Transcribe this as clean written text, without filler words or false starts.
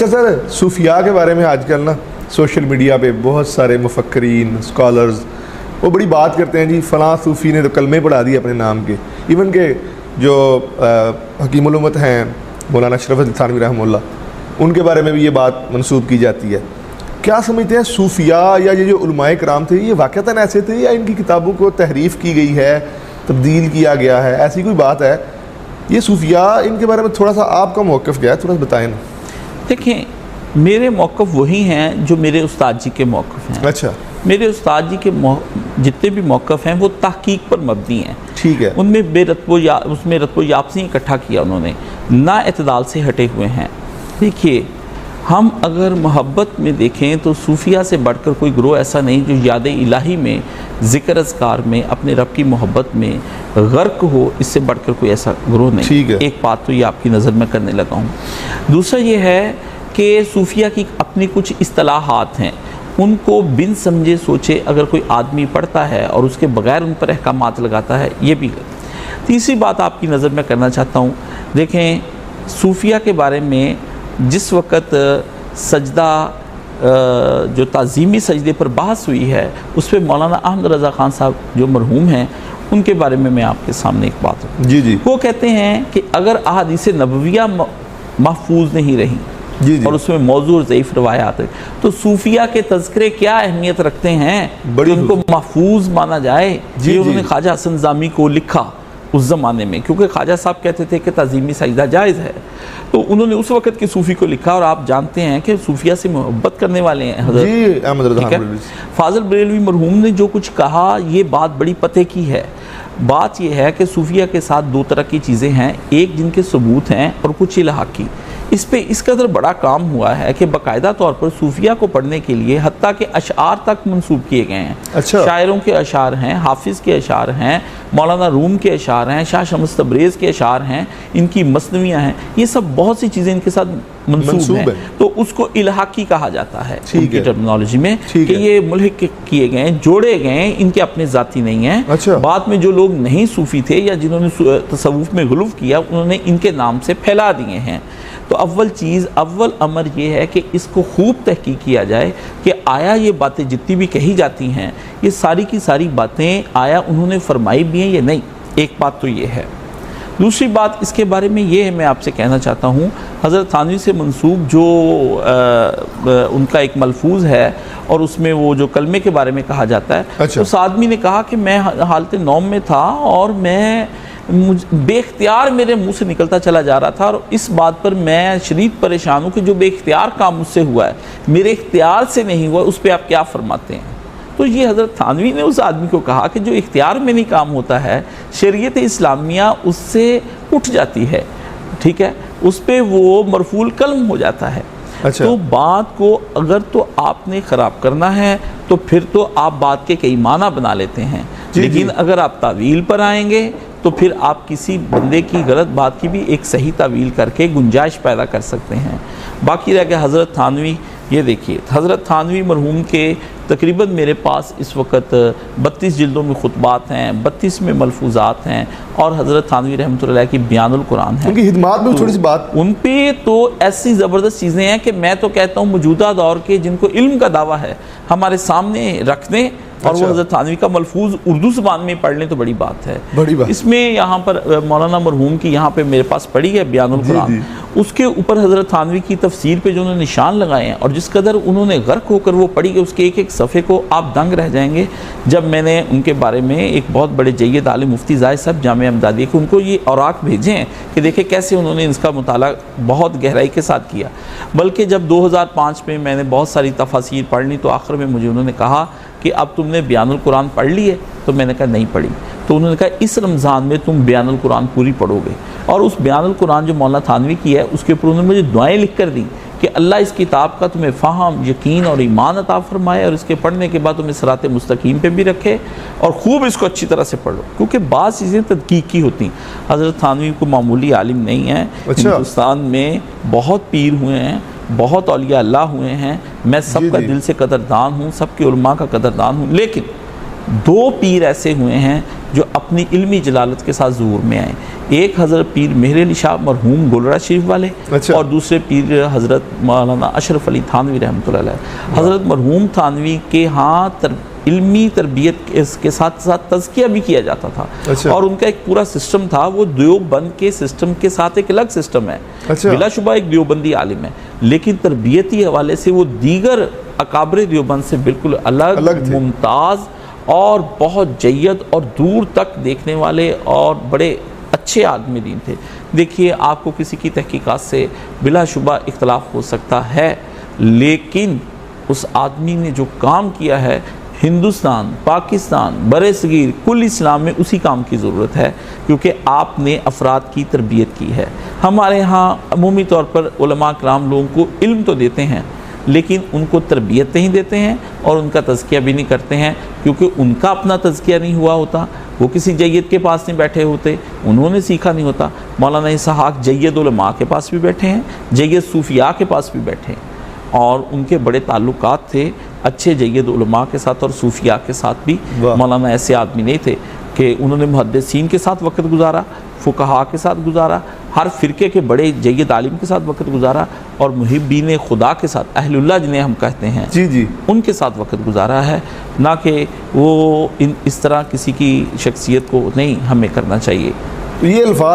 اچھا سر، صوفیاء کے بارے میں آج کل نا سوشل میڈیا پہ بہت سارے مفکرین اسکالرز وہ بڑی بات کرتے ہیں جی فلاں صوفی نے تو کلمے پڑھا دیے اپنے نام کے. ایون کہ جو حکیم الامت ہیں مولانا اشرف علی تھانوی رحمہ اللہ، ان کے بارے میں بھی یہ بات منسوب کی جاتی ہے. کیا سمجھتے ہیں صوفیاء یا یہ جو علماء کرام تھے یہ واقعتاً ایسے تھے یا ان کی کتابوں کو تحریف کی گئی ہے، تبدیل کیا گیا ہے، ایسی کوئی بات ہے؟ یہ صوفیاء ان کے بارے میں تھوڑا سا آپ کا موقف کیا ہے، تھوڑا سا بتائیں نا. دیکھیں، میرے موقف وہی ہیں جو میرے استاد جی کے موقف ہیں. اچھا، میرے استاد جی کے جتنے بھی موقف ہیں وہ تحقیق پر مبنی ہیں. ٹھیک ہے. ان میں اس میں رتب و یاب سے اکٹھا کیا انہوں نے، نا اعتدال سے ہٹے ہوئے ہیں. دیکھیے، ہم اگر محبت میں دیکھیں تو صوفیاء سے بڑھ کر کوئی گروہ ایسا نہیں جو یاد الہی میں، ذکر اذکار میں، اپنے رب کی محبت میں غرق ہو. اس سے بڑھ کر کوئی ایسا گروہ نہیں. ٹھیک ہے. ایک بات تو یہ آپ کی نظر میں کرنے لگا ہوں. دوسرا یہ ہے کہ صوفیاء کی اپنی کچھ اصطلاحات ہیں، ان کو بن سمجھے سوچے اگر کوئی آدمی پڑھتا ہے اور اس کے بغیر ان پر احکامات لگاتا ہے، یہ بھی. تیسری بات آپ کی نظر میں کرنا چاہتا ہوں. دیکھیں، صوفیاء کے بارے میں جس وقت سجدہ جو تعظیمی سجدے پر بحث ہوئی ہے، اس پہ مولانا احمد رضا خان صاحب جو مرحوم ہیں، ان کے بارے میں آپ کے سامنے ایک بات ہوں. جی. وہ کہتے ہیں کہ اگر احادیث نبویہ محفوظ نہیں رہی اور اس میں موضوع اور ضعیف روایات ہے تو صوفیاء کے تذکرے کیا اہمیت رکھتے ہیں کہ ان کو محفوظ مانا جائے. انہوں نے خواجہ حسن ظامی کو لکھا اس زمانے میں، کیونکہ خواجہ صاحب کہتے تھے کہ تعظیمی سجدہ جائز ہے، تو انہوں نے اس وقت کے صوفی کو لکھا. اور آپ جانتے ہیں کہ صوفیاء سے محبت کرنے والے ہیں حضرت فاضل بریلوی مرحوم نے جو کچھ کہا، یہ بات بڑی پتے کی ہے. بات یہ ہے کہ صوفیاء کے ساتھ دو طرح کی چیزیں ہیں، ایک جن کے ثبوت ہیں اور کچھ الحاقی. اس پہ اس قدر بڑا کام ہوا ہے کہ باقاعدہ طور پر صوفیاء کو پڑھنے کے لیے حتیٰ کہ اشعار تک منسوب کیے گئے ہیں. اچھا. شاعروں کے اشعار ہیں، حافظ کے اشعار ہیں، مولانا روم کے اشعار ہیں، شاہ شمس تبریز کے اشعار ہیں، ان کی مثنویاں ہیں. یہ سب بہت سی چیزیں ان کے ساتھ منسوب ہیں. تو اس کو الحاقی کہا جاتا ہے ان کی ٹرمنالوجی میں، کہ یہ ملحق کیے گئے ہیں، جوڑے گئے ہیں، ان کے اپنے ذاتی نہیں ہیں. اچھا. بعد میں جو لوگ نہیں صوفی تھے یا جنہوں نے تصوف میں غلو کیا، انہوں نے ان کے نام سے پھیلا دیے ہیں. تو اول امر یہ ہے کہ اس کو خوب تحقیق کیا جائے کہ آیا یہ باتیں جتنی بھی کہی جاتی ہیں، یہ ساری کی ساری باتیں آیا انہوں نے فرمائی بھی ہیں یا نہیں. ایک بات تو یہ ہے. دوسری بات اس کے بارے میں یہ ہے، میں آپ سے کہنا چاہتا ہوں، حضرت تھانوی سے منسوب جو ان کا ایک ملفوظ ہے اور اس میں وہ جو کلمے کے بارے میں کہا جاتا ہے. اچھا. اس آدمی نے کہا کہ میں حالت نوم میں تھا اور میں بے اختیار میرے منہ سے نکلتا چلا جا رہا تھا، اور اس بات پر میں شدید پریشان ہوں کہ جو بے اختیار کام مجھ سے ہوا ہے، میرے اختیار سے نہیں ہوا، اس پہ آپ کیا فرماتے ہیں؟ تو یہ حضرت تھانوی نے اس آدمی کو کہا کہ جو اختیار میں نہیں کام ہوتا ہے، شریعت اسلامیہ اس سے اٹھ جاتی ہے، ٹھیک ہے، اس پہ وہ مرفوع القلم ہو جاتا ہے. اچھا. تو بات کو اگر تو آپ نے خراب کرنا ہے تو پھر تو آپ بات کے کئی معنی بنا لیتے ہیں. لیکن اگر آپ تعویل پر آئیں گے تو پھر آپ کسی بندے کی غلط بات کی بھی ایک صحیح تعویل کر کے گنجائش پیدا کر سکتے ہیں. باقی رہ گیا حضرت تھانوی. یہ دیکھیے، حضرت تھانوی مرحوم کے تقریباً میرے پاس اس وقت 32 جلدوں میں خطبات ہیں، 32 میں ملفوظات ہیں، اور حضرت تھانوی رحمۃ اللہ علیہ کی بیان القرآن ہے. ان کی خدمات میں تھوڑی سی بات، ان پہ تو ایسی زبردست چیزیں ہیں کہ میں تو کہتا ہوں موجودہ دور کے جن کو علم کا دعویٰ ہے ہمارے سامنے رکھ دیں اور وہ حضرت تھانوی کا ملفوظ اردو زبان میں پڑھ لیں تو بڑی بات ہے. اس میں یہاں پر مولانا مرحوم کی یہاں پہ میرے پاس پڑھی ہے بیان القرآن، اس کے اوپر حضرت تھانوی کی تفسیر پہ جو انہوں نے نشان لگائے ہیں اور جس قدر انہوں نے غرق ہو کر وہ پڑھی کہ اس کے ایک ایک صفحے کو آپ دنگ رہ جائیں گے. جب میں نے ان کے بارے میں ایک بہت بڑے جید عالم مفتی زاہد صاحب جامعہ امدادیہ کہ ان کو یہ اوراق بھیجے ہیں کہ دیکھیں کیسے انہوں نے اس کا مطالعہ بہت گہرائی کے ساتھ کیا. بلکہ جب 2005 میں میں نے بہت ساری تفاسیر پڑھ لی تو آخر میں مجھے انہوں نے کہا کہ اب تم نے بیان القرآن پڑھ لی ہے؟ تو میں نے کہا نہیں پڑھی. تو انہوں نے کہا اس رمضان میں تم بیان القرآن پوری پڑھو گے. اور اس بیان القرآن جو مولانا تھانوی کی ہے اس کے اوپر انہوں نے مجھے دعائیں لکھ کر دیں کہ اللہ اس کتاب کا تمہیں فہم، یقین اور ایمان عطا فرمائے، اور اس کے پڑھنے کے بعد تمہیں صراط مستقیم پہ بھی رکھے، اور خوب اس کو اچھی طرح سے پڑھو. کیونکہ بعض چیزیں تدقیقی ہوتی ہیں. حضرت تھانوی کو معمولی عالم نہیں ہے. ہندوستان میں بہت پیر ہوئے ہیں، بہت اولیاء اللہ ہوئے ہیں، میں سب کا دل سے قدردان ہوں، سب کے علماء کا قدردان ہوں. لیکن 2 پیر ایسے ہوئے ہیں جو اپنی علمی جلالت کے ساتھ ظہور میں آئے. ایک حضرت پیر مہر علی شاہ مرحوم گولڑا شریف والے، اچھا، اور دوسرے پیر حضرت مولانا اشرف علی تھانوی رحمۃ اللہ علیہ۔ حضرت مرحوم تھانوی کے ہاں علمی تربیت کے ساتھ ساتھ تزکیہ بھی کیا جاتا تھا، اچھا، اور ان کا ایک پورا سسٹم تھا، وہ دیوبند کے سسٹم کے ساتھ ایک الگ سسٹم ہے، اچھا، بلا شبہ ایک دیوبندی عالم ہے، لیکن تربیتی حوالے سے وہ دیگر اکابر دیوبند سے بالکل الگ تھے، ممتاز اور بہت جید اور دور تک دیکھنے والے اور بڑے اچھے آدمی دین تھے۔ دیکھیے، آپ کو کسی کی تحقیقات سے بلا شبہ اختلاف ہو سکتا ہے، لیکن اس آدمی نے جو کام کیا ہے ہندوستان، پاکستان، بر صغیر، کل اسلام میں اسی کام کی ضرورت ہے، کیونکہ آپ نے افراد کی تربیت کی ہے۔ ہمارے ہاں عمومی طور پر علماء کرام لوگوں کو علم تو دیتے ہیں، لیکن ان کو تربیت نہیں دیتے ہیں اور ان کا تزکیہ بھی نہیں کرتے ہیں، کیونکہ ان کا اپنا تزکیہ نہیں ہوا ہوتا، وہ کسی جید کے پاس نہیں بیٹھے ہوتے، انہوں نے سیکھا نہیں ہوتا۔ مولانا اسحاق جید علماء کے پاس بھی بیٹھے ہیں، جید صوفیاء کے پاس بھی بیٹھے ہیں، اور ان کے بڑے تعلقات تھے اچھے جید علماء کے ساتھ اور صوفیاء کے ساتھ بھی۔ مولانا ایسے آدمی نہیں تھے کہ انہوں نے محدثین کے ساتھ وقت گزارا، فقہاء کے ساتھ گزارا، ہر فرقے کے بڑے جید عالم کے ساتھ وقت گزارا، اور محبین خدا کے ساتھ، اہل اللہ جنہیں ہم کہتے ہیں، جی جی، ان کے ساتھ وقت گزارا ہے، نہ کہ وہ اس طرح کسی کی شخصیت کو نہیں ہمیں کرنا چاہیے۔ تو یہ الفاظ